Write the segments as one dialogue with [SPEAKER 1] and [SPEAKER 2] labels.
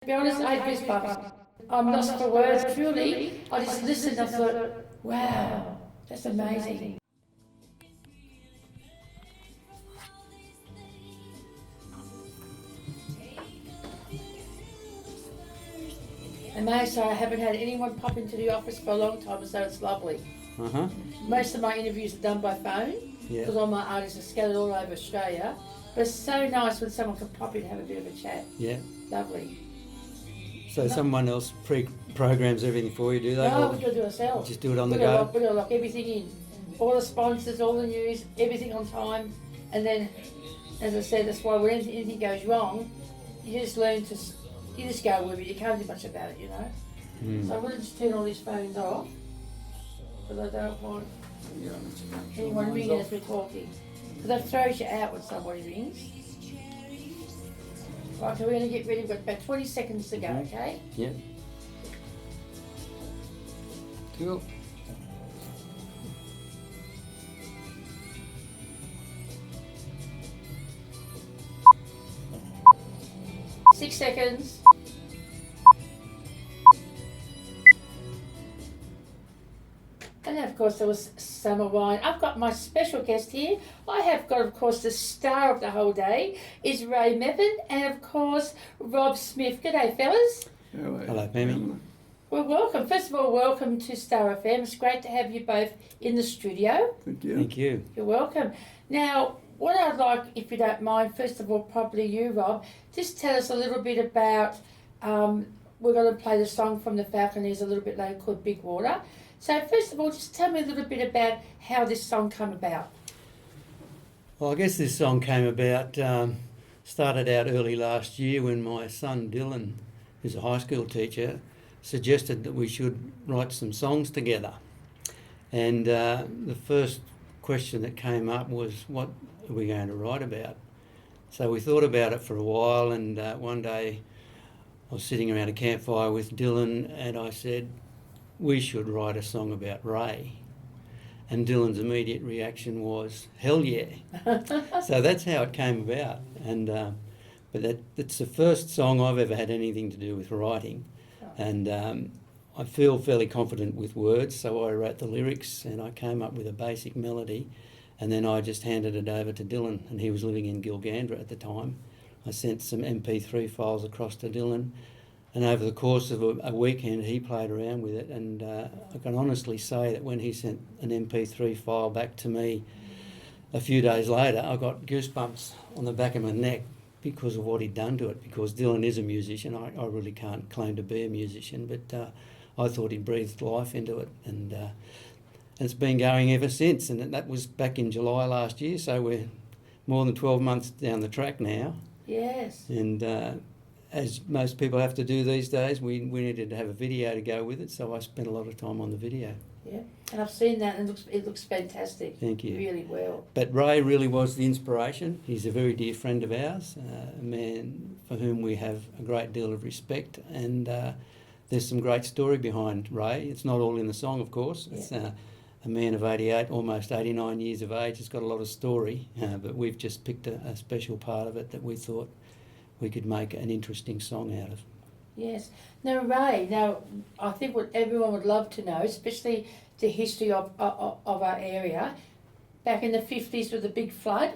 [SPEAKER 1] To be honest, I had goosebumps. I'm lost for words, truly. I just listened and I thought, wow, that's amazing. And may I say, I haven't had anyone pop into the office for a long time, so it's lovely.
[SPEAKER 2] Uh-huh.
[SPEAKER 1] Most of my interviews are done by phone, because all my artists are scattered all over Australia. But it's so nice when someone can pop in and have a bit of a chat.
[SPEAKER 2] Yeah.
[SPEAKER 1] Lovely.
[SPEAKER 2] So someone else pre-programs everything for you, do they?
[SPEAKER 1] No, we've got to do it ourselves.
[SPEAKER 2] Just do it on the go?
[SPEAKER 1] We've got to lock everything in. All the sponsors, all the news, everything on time. And then, as I said, that's why when anything goes wrong, you just learn to, you just go with it. You can't do much about it, you know. So I'm going to just turn all these phones off, because I don't want anyone ringing as we're talking. Because that throws you out when somebody rings. Right, so we're going to get ready. We've got about 20 seconds to go, okay?
[SPEAKER 2] Yeah. Cool.
[SPEAKER 1] Six seconds. And then, of course, there was summer wine. I've got my special guest here. I have got, of course, the star of the whole day is Ray Mepham, and of course, Rob Smith. G'day, fellas.
[SPEAKER 2] Hello, Pammy.
[SPEAKER 1] Well, welcome. First of all, welcome to Star FM. It's great to have you both in the studio.
[SPEAKER 3] Thank you.
[SPEAKER 2] Thank you.
[SPEAKER 1] You're welcome. Now, what I'd like, if you don't mind, first of all, probably you, Rob, just tell us a little bit about, we're going to play the song from the Falconeers a little bit later called Big Water. So first of all, just tell me a little bit about how this song came about.
[SPEAKER 2] Well, I guess this song came about, started out early last year when my son Dylan, who's a high school teacher, suggested that we should write some songs together. And the first question that came up was, what are we going to write about? So we thought about it for a while, and one day I was sitting around a campfire with Dylan and I said, we should write a song about Ray. And Dylan's immediate reaction was, hell yeah. So that's how it came about. And but that's the first song I've ever had anything to do with writing. And I feel fairly confident with words, so I wrote the lyrics and I came up with a basic melody, and then I just handed it over to Dylan, and he was living in Gilgandra at the time. I sent some MP3 files across to Dylan, and over the course of a weekend he played around with it, and I can honestly say that when he sent an MP3 file back to me a few days later, I got goosebumps on the back of my neck because of what he'd done to it, because Dylan is a musician. I really can't claim to be a musician, but I thought he'd breathed life into it, and it's been going ever since. And that was back in July last year, so we're more than 12 months down the track now.
[SPEAKER 1] Yes.
[SPEAKER 2] And as most people have to do these days, we needed to have a video to go with it, so I spent a lot of time on the video.
[SPEAKER 1] Yeah, and I've seen that, and it looks fantastic.
[SPEAKER 2] Thank you.
[SPEAKER 1] Really well.
[SPEAKER 2] But Ray really was the inspiration. He's a very dear friend of ours, a man for whom we have a great deal of respect, and there's some great story behind Ray. It's not all in the song, of course. Yeah. It's a man of 88, almost 89 years of age. It's got a lot of story, but we've just picked a special part of it that we thought we could make an interesting song out of.
[SPEAKER 1] Yes. Now, Ray, I think what everyone would love to know, especially the history of our area, back in the 50s with the big flood,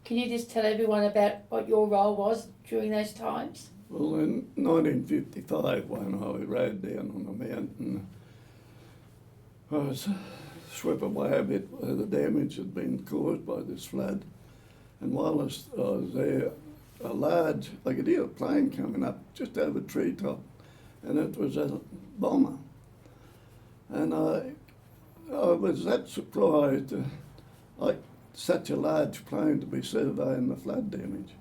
[SPEAKER 1] can you just tell everyone about what your role was during those times?
[SPEAKER 3] Well, in 1955, when I rode down on the mountain, I was swept away a bit where the damage had been caused by this flood. And while I was there, I could hear a plane coming up just over the treetop, and it was a bomber. And I was that surprised, like such a large plane to be surveying the flood damage.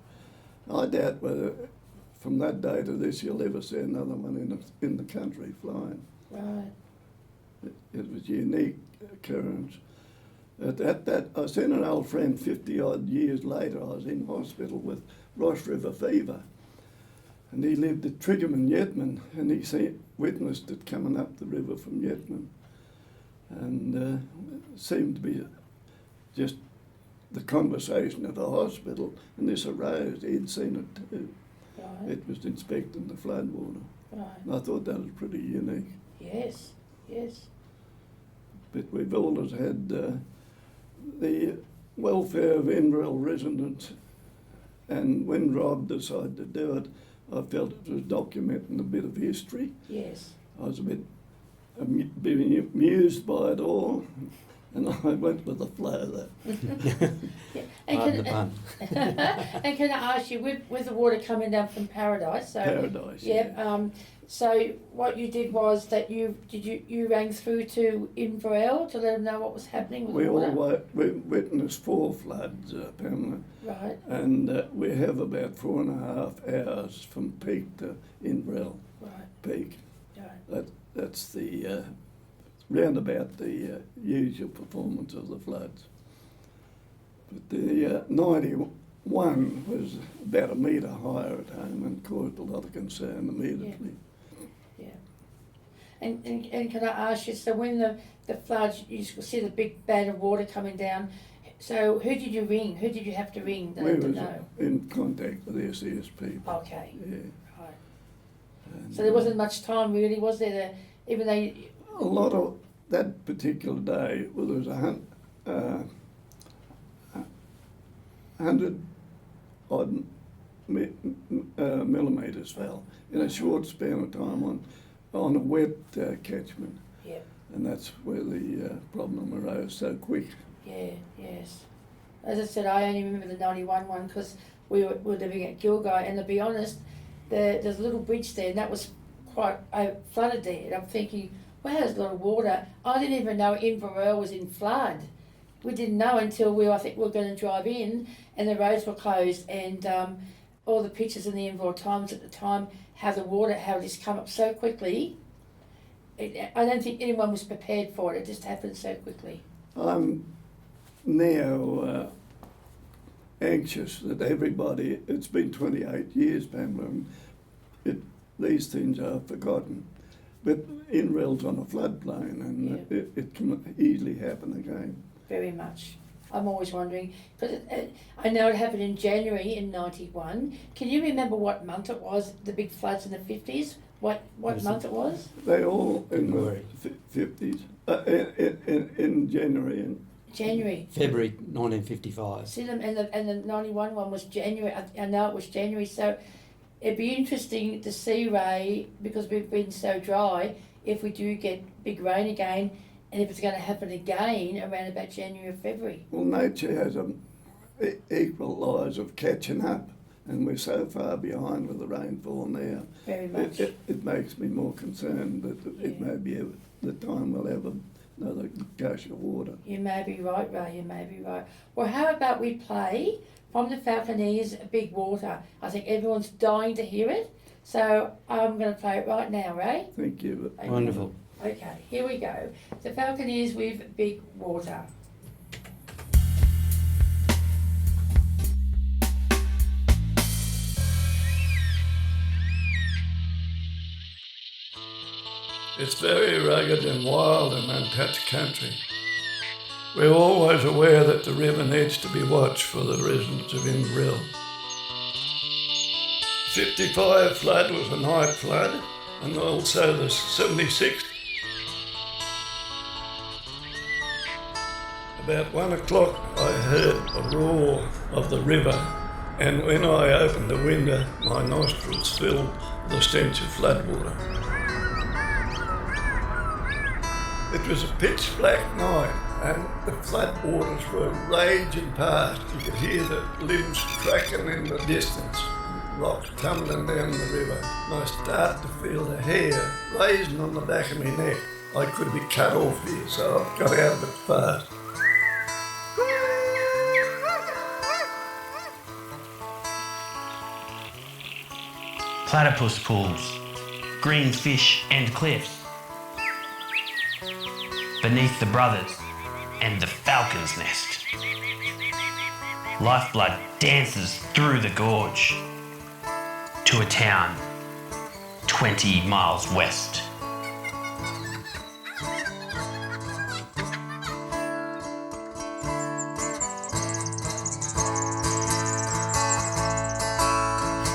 [SPEAKER 3] I doubt whether from that day to this you'll ever see another one in the country flying.
[SPEAKER 1] Right.
[SPEAKER 3] It was a unique occurrence. At that, I seen an old friend 50 odd years later. I was in hospital with Ross River fever, and he lived at Triggerman, Yetman, and he witnessed it coming up the river from Yetman, and it seemed to be just the conversation at the hospital, and this arose. He'd seen it too.
[SPEAKER 1] Right. Right.
[SPEAKER 3] It was inspecting the floodwater.
[SPEAKER 1] Right.
[SPEAKER 3] And I thought that was pretty unique.
[SPEAKER 1] Yes. Yes.
[SPEAKER 3] But we've always had the welfare of Inverell residents, and when Rob decided to do it, I felt it was documenting a bit of history.
[SPEAKER 1] Yes.
[SPEAKER 3] I was a bit amused by it all, and I went with the flow there.
[SPEAKER 1] Yeah. And
[SPEAKER 2] Pardon the pun.
[SPEAKER 1] and can I ask you, with the water coming down from Paradise, so
[SPEAKER 3] Paradise.
[SPEAKER 1] yeah. So what you did was that you rang through to Inverell to let them know what was happening with
[SPEAKER 3] We
[SPEAKER 1] the water.
[SPEAKER 3] we witnessed 4 floods, Pamela,
[SPEAKER 1] Right.
[SPEAKER 3] and we have about 4.5 hours from peak to Inverell
[SPEAKER 1] Right.
[SPEAKER 3] peak.
[SPEAKER 1] Right.
[SPEAKER 3] That's the round about the usual performance of the floods. But the 91 was about a metre higher at home and caused a lot of concern immediately.
[SPEAKER 1] Yeah. And can I ask you, so when the floods, you see the big band of water coming down, so who did you ring? Who did you have to ring to
[SPEAKER 3] We
[SPEAKER 1] let them
[SPEAKER 3] was
[SPEAKER 1] know?
[SPEAKER 3] in contact with the SES people.
[SPEAKER 1] Okay.
[SPEAKER 3] Yeah.
[SPEAKER 1] Right.
[SPEAKER 3] And,
[SPEAKER 1] So there wasn't much time really, was there? Even though
[SPEAKER 3] a lot of that particular day, well, there was 100 odd millimetres fell in a short span of time on a wet catchment,
[SPEAKER 1] yeah,
[SPEAKER 3] and that's where the problem arose so quick.
[SPEAKER 1] yeah, yes. As I said, I only remember the 91 one because we were living at Gilgai, and to be honest, there's a little bridge there, and that was quite flooded there. And I'm thinking, wow, there's a lot of water. I didn't even know Inverell was in flood. We didn't know until I think we were going to drive in, and the roads were closed, and all the pictures in the Inverell Times at the time, how it just come up so quickly. I don't think anyone was prepared for it. It just happened so quickly.
[SPEAKER 3] I'm now anxious that everybody, it's been 28 years, Pamela, and these things are forgotten. But Inverell's on a floodplain, and it can easily happen again.
[SPEAKER 1] Very much. I'm always wondering, because I know it happened in January in 91. Can you remember what month it was, the big floods in the 50s? What month it was?
[SPEAKER 3] They all in the 50s, in January.
[SPEAKER 1] January.
[SPEAKER 2] February 1955.
[SPEAKER 1] See them, and the 91 one was January. I know it was January, so it'd be interesting to see, Ray, because we've been so dry, if we do get big rain again, and if it's going to happen again around about January or February.
[SPEAKER 3] Well, nature has an equal laws of catching up, and we're so far behind with the rainfall now.
[SPEAKER 1] Very much.
[SPEAKER 3] It makes me more concerned that it may be the time we'll have another gush of water.
[SPEAKER 1] You may be right, Ray, you may be right. Well, how about we play from the Falconeers, Big Water? I think everyone's dying to hear it, so I'm going to play it right now, Ray.
[SPEAKER 3] Thank you.
[SPEAKER 1] Okay.
[SPEAKER 2] Wonderful.
[SPEAKER 1] Okay, here we go. The Falconeers with Big Water.
[SPEAKER 3] It's very rugged and wild and untouched country. We're always aware that the river needs to be watched for the residents of Inverell. 55 flood was a night flood, and also the 76. About 1 o'clock I heard a roar of the river, and when I opened the window my nostrils filled with the stench of floodwater. It was a pitch black night and the floodwaters were raging past. You could hear the limbs cracking in the distance, rocks tumbling down the river. And I started to feel the hair raising on the back of my neck. I could be cut off here, so I got out of it fast.
[SPEAKER 4] Platypus pools, green fish and cliffs. Beneath the brothers and the falcon's nest. Lifeblood dances through the gorge to a town 20 miles west.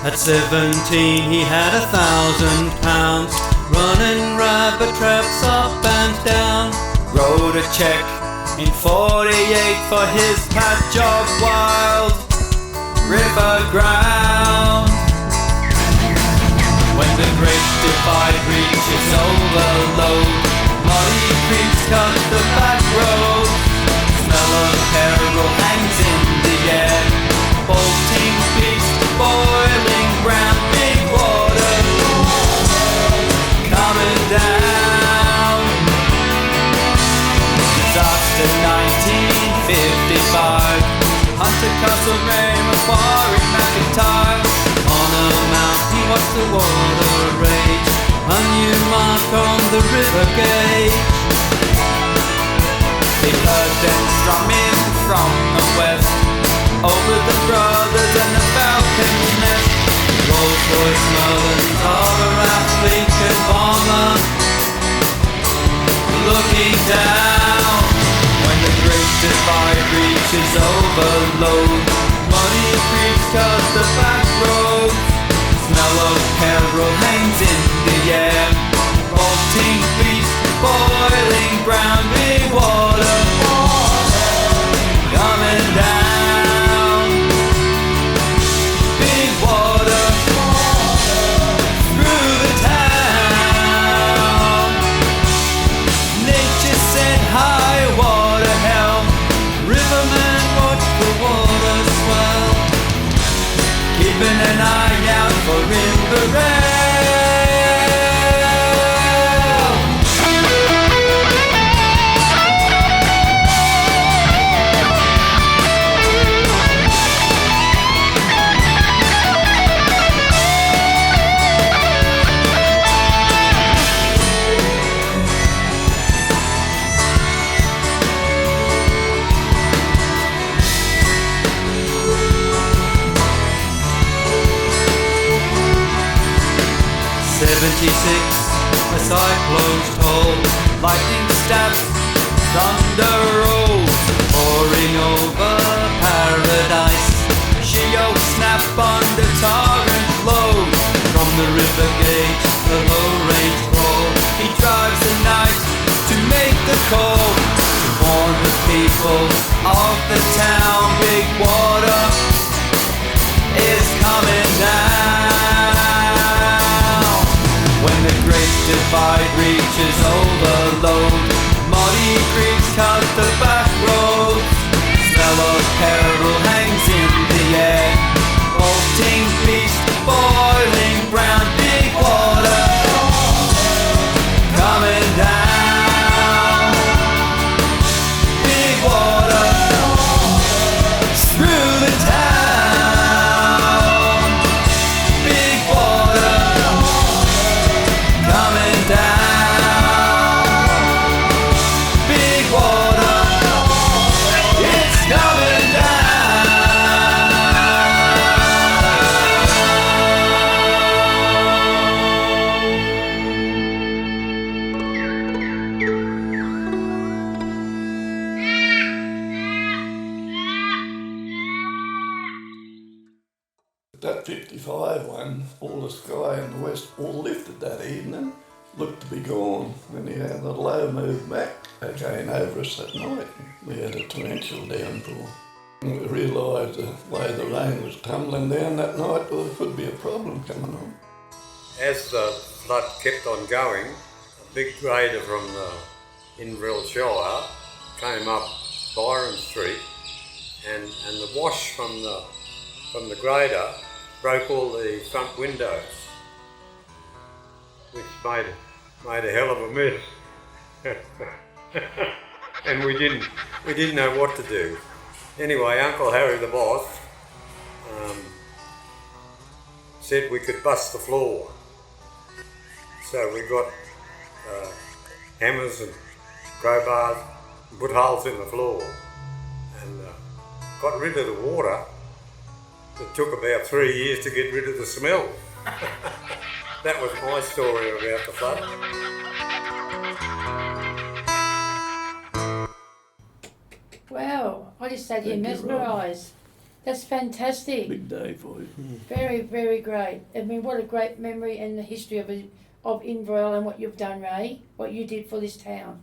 [SPEAKER 2] At 17 he had £1,000, running rabbit traps up and down. Wrote a cheque in 48 for his patch of wild river ground. When the great divide reaches overload, muddy creeks cut the back road. Smell of peril hangs in the air, bolting beast, boiling brown, big water coming down. Disaster 1955, Hunter Castle name of Warwick McIntyre. On a mount he watched the water rage, a new mark on the river gauge. He heard them strumming from the west, over the brothers and the Falconeers. Rolls Royce Merlins of a Lincoln bomber, looking down. When the great divide reaches overload, muddy creeks cut the back road. Smell of peril hangs in the air, bolting beast, boiling brown, big water coming down. Big water through the town. Nature said high water hell, rivermen watch the water swell, keeping an eye out for Inverell. 76, a cyclone's toll, lightning stabs, thunder rolls, pouring over paradise. She-oaks snap under torrent flows, from the river gauge, the low range crawl. He drives the night to make the call, to warn the people of the town. Big water is coming down. When the great divide reaches overload, muddy creeks cut the back roads. Smell of peril hangs in the air, bolting beast, boiling brown, big water coming down. Big water through the town. Big water coming down. Big water, it's coming
[SPEAKER 3] That 55 one, all the sky in the west all lifted that evening, looked to be gone. And he had the low move back again over us that night. We had a torrential downpour. And we realised the way the rain was tumbling down that night, well, there could be a problem coming on.
[SPEAKER 5] As the flood kept on going, a big grader from the Inverell Shire came up Byron Street, and the wash from the grader broke all the front windows, which made a hell of a mess. And we didn't know what to do. Anyway, Uncle Harry, the boss, said we could bust the floor. So we got hammers and crowbars and put holes in the floor and got rid of the water. It took about 3 years to get rid of the smell. That was my story about the flood.
[SPEAKER 1] Wow, I just sat here
[SPEAKER 3] Thank you, Rob.
[SPEAKER 1] mesmerised. That's fantastic.
[SPEAKER 3] Big day for you.
[SPEAKER 1] Very, very great. I mean, what a great memory and the history of Inverell and what you've done, Ray. What you did for this town.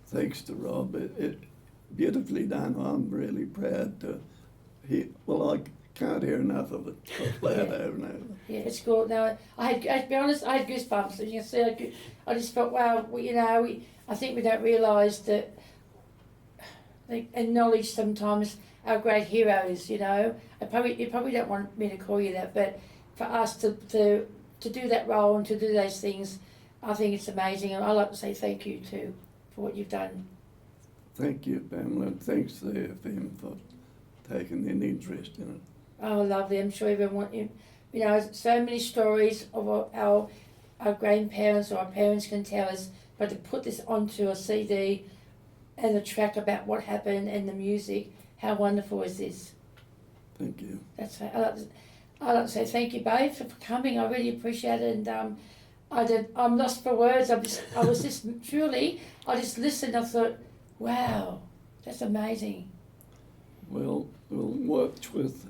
[SPEAKER 3] Thanks to Rob. It beautifully done. I'm really proud to hear. Well, I can't hear enough of it. I play it over and over.
[SPEAKER 1] Yeah, it's good. No, to be honest, I had goosebumps. As you can see, I just felt, wow, I think we don't realise that, they acknowledge sometimes our great heroes, you probably don't want me to call you that, but for us to do that role and to do those things, I think it's amazing, and I'd like to say thank you too for what you've done.
[SPEAKER 3] Thank you, Pamela, and thanks to the FM for taking an interest in it.
[SPEAKER 1] Oh, lovely. I'm sure everyone so many stories of our grandparents or our parents can tell us, but to put this onto a CD and the track about what happened and the music, how wonderful is this?
[SPEAKER 3] Thank you.
[SPEAKER 1] That's right. I'd like to say thank you both for coming. I really appreciate it, and I'm lost for words. I just listened. I thought, wow, that's amazing.
[SPEAKER 3] Well, we'll watch with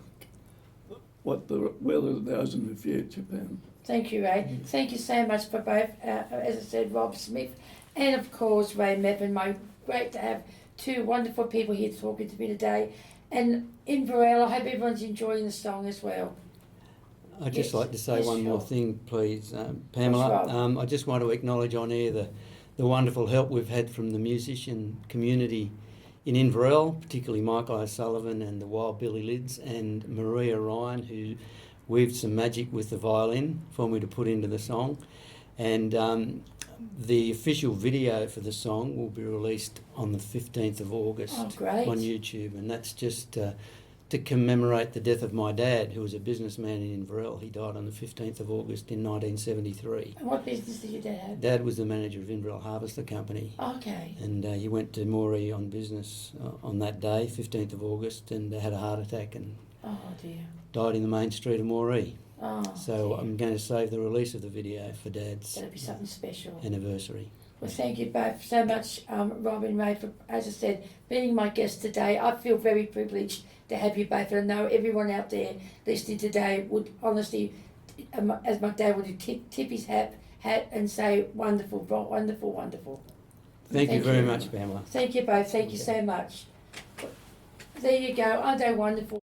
[SPEAKER 3] what the weather does in the future, Pam.
[SPEAKER 1] Thank you, Ray. Thank you so much for both, as I said, Rob Smith and, of course, Ray Mepham. Great to have two wonderful people here talking to me today. And Inverell, I hope everyone's enjoying the song as well.
[SPEAKER 2] I'd just like to say
[SPEAKER 1] Yes,
[SPEAKER 2] one more
[SPEAKER 1] sure.
[SPEAKER 2] thing, please, Pamela.
[SPEAKER 1] Rob.
[SPEAKER 2] I just want to acknowledge on air the wonderful help we've had from the musician community in Inverell, particularly Michael O'Sullivan and the Wild Billy Lids, and Maria Ryan, who weaved some magic with the violin for me to put into the song. And the official video for the song will be released on the 15th of August
[SPEAKER 1] Oh, great.
[SPEAKER 2] on YouTube, and that's just to commemorate the death of my dad, who was a businessman in Inverell. He died on the 15th of August in 1973.
[SPEAKER 1] And what business did your dad have?
[SPEAKER 2] Dad was the manager of Inverell Harvester Company.
[SPEAKER 1] Okay.
[SPEAKER 2] And he went to Moree on business on that day, 15th of August, and had a heart attack and
[SPEAKER 1] Oh, dear.
[SPEAKER 2] died in the main street of Moree.
[SPEAKER 1] Oh,
[SPEAKER 2] So
[SPEAKER 1] dear.
[SPEAKER 2] I'm going to save the release of the video for Dad's
[SPEAKER 1] That'll be something special.
[SPEAKER 2] anniversary.
[SPEAKER 1] Well, thank you both so much, Rob and Ray, for, as I said, being my guest today. I feel very privileged to have you both, and I know everyone out there listening today would honestly, as my dad would, tip his hat and say, wonderful, wonderful, wonderful.
[SPEAKER 2] Thank you very much, Pamela.
[SPEAKER 1] Thank you both. Thank you so much. There you go. Aren't they wonderful?